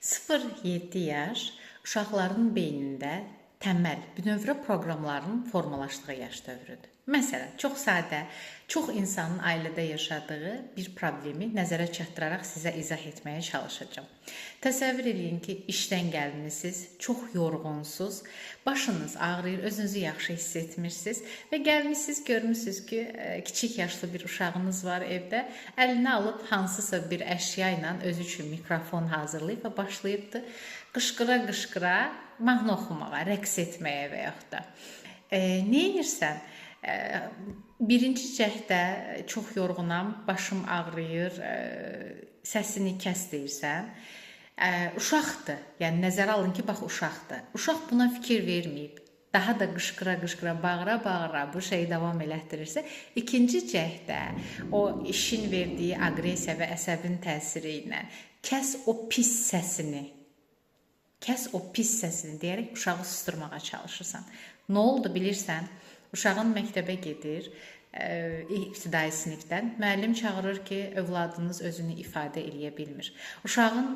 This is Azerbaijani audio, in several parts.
0-7 yaş uşaqların beynində təməl bünövrə proqramlarının formalaşdığı yaş dövrüdür. Məsələn, çox sadə, çox insanın ailədə yaşadığı bir problemi nəzərə çatdıraraq sizə izah etməyə çalışacağam. Təsəvvür edin ki, işdən gəlmisiniz, çox yorğunsuz, başınız ağrıyır, özünüzü yaxşı hiss etmirsiniz və gəlmisiniz, görmüsünüz ki, kiçik yaşlı bir uşağınız var evdə, əlinə alıb hansısa bir əşya ilə özü üçün mikrofon hazırlayıb və başlayıbdı qışqıra-qışqıra mahnı oxumağa, rəqs etməyə və yaxud da. Nə edirsən? Birinci cəhdə çox yorğunam, başım ağrıyır, səsini kəs deyirsən. Uşaqdır, yəni nəzərə alın ki, bax uşaqdır. Uşaq buna fikir verməyib. Daha da qışqıra-qışqıra, bağıra-bağıra bu şeyi davam elətdirirsə, ikinci cəhdə o işin verdiyi aqressiya və əsəbin təsiri ilə kəs o pis səsini deyərək uşağı susturmağa çalışırsan. Nə oldu bilirsən? Uşağın məktəbə gedir, ibtidai sinifdən. Müəllim çağırır ki, övladınız özünü ifadə eləyə bilmir. Uşağın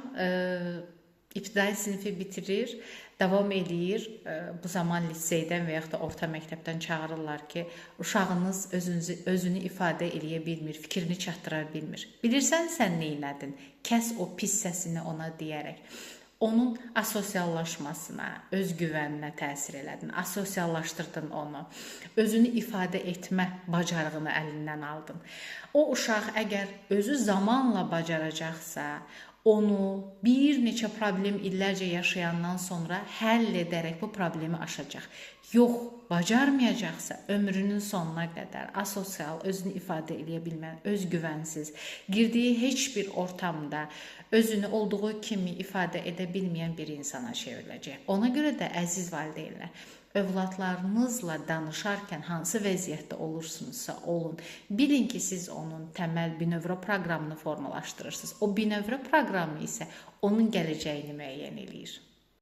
ibtidai sinifi bitirir, davam eləyir. Bu zaman liseydən və yaxud da orta məktəbdən çağırırlar ki, uşağınız özünü ifadə eləyə bilmir, fikrini çatdıra bilmir. Bilirsən sən nə etdin? Kəs o pis səsini ona deyərək. Onun asosiallaşmasına, özgüvəninə təsir elədin, asosiallaşdırdın onu, özünü ifadə etmə bacarığını əlindən aldın. O uşaq əgər özü zamanla bacaracaqsa, onu bir neçə problem illərcə yaşayandan sonra həll edərək bu problemi aşacaq. Yox, bacarmayacaqsa ömrünün sonuna qədər asosial, özünü ifadə edə bilmən, özgüvənsiz, girdiyi heç bir ortamda özünü olduğu kimi ifadə edə bilməyən bir insana çevriləcək. Ona görə də əziz valideynlər, övladlarınızla danışarkən hansı vəziyyətdə olursunuzsa olun, bilin ki, siz onun təməl binövrə proqramını formalaşdırırsınız. O binövrə proqramı isə onun gələcəyini müəyyən eləyir.